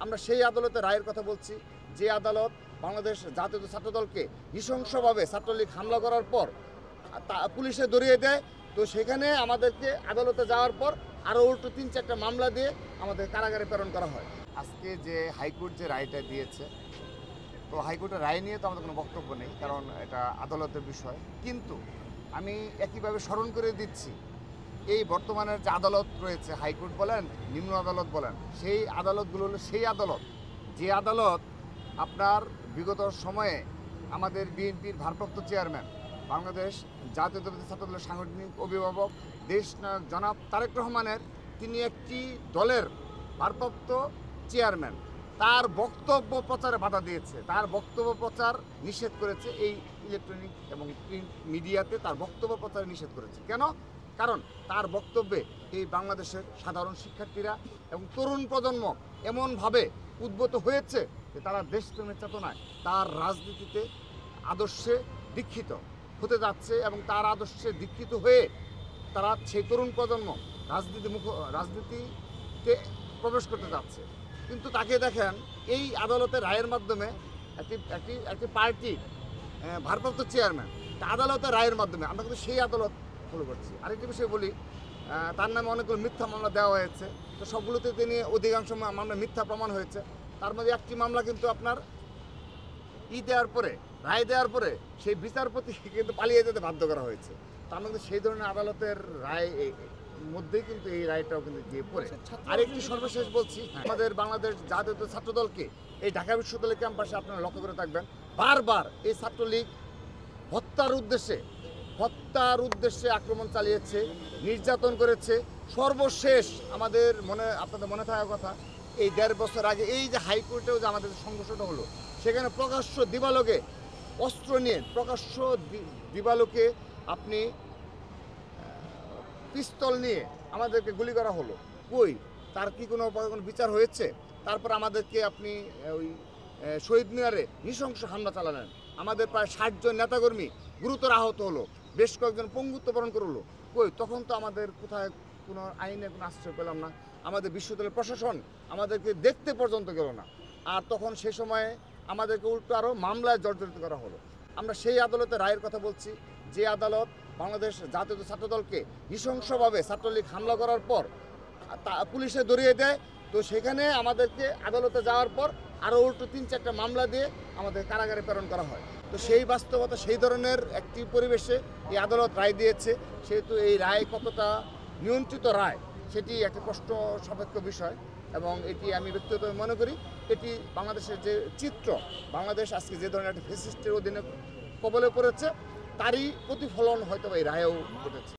আমরা সেই আদালতের রায়ের কথা বলছি, যে আদালত বাংলাদেশ জাতীয় ছাত্রদলকে নৃশংসভাবে ছাত্রলীগ হামলা করার পর পুলিশে ধরিয়ে দেয়। তো সেখানে আমাদেরকে আদালতে যাওয়ার পর আরও উল্টো ৩-৪টা মামলা দিয়ে আমাদের কারাগারে প্রেরণ করা হয়। আজকে যে হাইকোর্ট যে রায়টা দিয়েছে, তো হাইকোর্টের রায় নিয়ে তো আমাদের কোনো বক্তব্য নেই, কারণ এটা আদালতের বিষয়। কিন্তু আমি একইভাবে স্মরণ করে দিচ্ছি, এই বর্তমানের যে আদালত রয়েছে, হাইকোর্ট বলেন, নিম্ন আদালত বলেন, সেই আদালতগুলো হলো সেই আদালত যে আদালত আপনার বিগত সময়ে আমাদের বিএনপির ভারপ্রাপ্ত চেয়ারম্যান, বাংলাদেশ জাতীয়তাবাদী ছাত্রদলের সাংগঠনিক অভিভাবক দেশনায়ক জনাব তারেক রহমানের, তিনি একটি দলের ভারপ্রাপ্ত চেয়ারম্যান, তার বক্তব্য প্রচারে বাধা দিয়েছে, তার বক্তব্য প্রচার নিষেধ করেছে। এই ইলেকট্রনিক এবং প্রিন্ট মিডিয়াতে তার বক্তব্য প্রচারে নিষেধ করেছে। কেন? কারণ তার বক্তব্যে এই বাংলাদেশের সাধারণ শিক্ষার্থীরা এবং তরুণ প্রজন্ম এমনভাবে উদ্বুদ্ধ হয়েছে যে তারা দেশপ্রেমের চেতনায়, তার রাজনীতিতে আদর্শে দীক্ষিত হতে যাচ্ছে এবং তার আদর্শে দীক্ষিত হয়ে তারা সেই তরুণ প্রজন্ম রাজনীতিতে প্রবেশ করতে যাচ্ছে। কিন্তু তাকে দেখেন এই আদালতের রায়ের মাধ্যমে একটি পার্টি ভারপ্রাপ্ত চেয়ারম্যান, আদালতের রায়ের মাধ্যমে আমরা কিন্তু সেই আদালত ফলো করছি। আরেকটি বিষয় বলি, তার নামে অনেকগুলো মিথ্যা মামলা দেওয়া হয়েছে। তো সবগুলোতে তিনি অধিকাংশ মামলা মিথ্যা প্রমাণ হয়েছে। তার মধ্যে একটি মামলা কিন্তু আপনার দেওয়ার পরে, রায় দেওয়ার পরে সেই বিচারপতি কিন্তু পালিয়ে যেতে বাধ্য করা হয়েছে। তার মধ্যে সেই ধরনের আদালতের রায় মধ্যেই কিন্তু এই রায়টাও কিন্তু গিয়ে পড়ে। আরেকটি সর্বশেষ বলছি, আমাদের বাংলাদেশ জাতীয় ছাত্রদলকে এই ঢাকা বিশ্ববিদ্যালয় ক্যাম্পাসে আপনারা লক্ষ্য করে থাকবেন, বারবার এই ছাত্রলীগ হত্যার উদ্দেশ্যে আক্রমণ চালিয়েছে, নির্যাতন করেছে। সর্বশেষ আপনাদের মনে থাকার কথা, এই 1.5 বছর আগে এই যে হাইকোর্টেও যে আমাদের সংঘর্ষটা হলো, সেখানে প্রকাশ্য দিবালোকে অস্ত্র নিয়ে, প্রকাশ্য দিবালোকে আপনি পিস্তল নিয়ে আমাদেরকে গুলি করা হলো। কই তার কি কোনো বিচার হয়েছে? তারপর আমাদেরকে আপনি ওই শহীদ মিনারে নৃশংস হামলা চালালেন, আমাদের প্রায় 60 জন নেতাকর্মী গুরুতর আহত হলো, বেশ কয়েকজন পঙ্গুত্ব বরণ করলো। কই তখন তো আমাদের কোথায় কোনো আইনে কোনো আশ্রয় পেলাম না, আমাদের বিশ্ববিদ্যালয়ের প্রশাসন আমাদেরকে দেখতে পর্যন্ত গেল না। আর তখন সে সময়ে আমাদেরকে উল্টো আরও মামলায় জর্জরিত করা হলো। আমরা সেই আদালতের রায়ের কথা বলছি, যে আদালত বাংলাদেশ জাতীয় ছাত্রদলকে নৃশংসভাবে ছাত্রলীগ হামলা করার পর পুলিশে ধরিয়ে দেয়। তো সেখানে আমাদেরকে আদালতে যাওয়ার পর আরও উল্টো 3-4টা মামলা দিয়ে আমাদের কারাগারে প্রেরণ করা হয়। তো সেই বাস্তবতা, সেই ধরনের একটি পরিবেশে এই আদালত রায় দিয়েছে, সেহেতু এই রায় কতটা নিয়ন্ত্রিত রায় সেটি একটি প্রশ্ন সাপেক্ষ বিষয়। এবং এটি আমি ব্যক্তিগতভাবে মনে করি, এটি বাংলাদেশের যে চিত্র, বাংলাদেশ আজকে যে ধরনের একটা ফ্যাসিস্টের অধীনে কবলে পড়েছে, তারই প্রতিফলন হয়তো এই রায়েও ঘটেছে।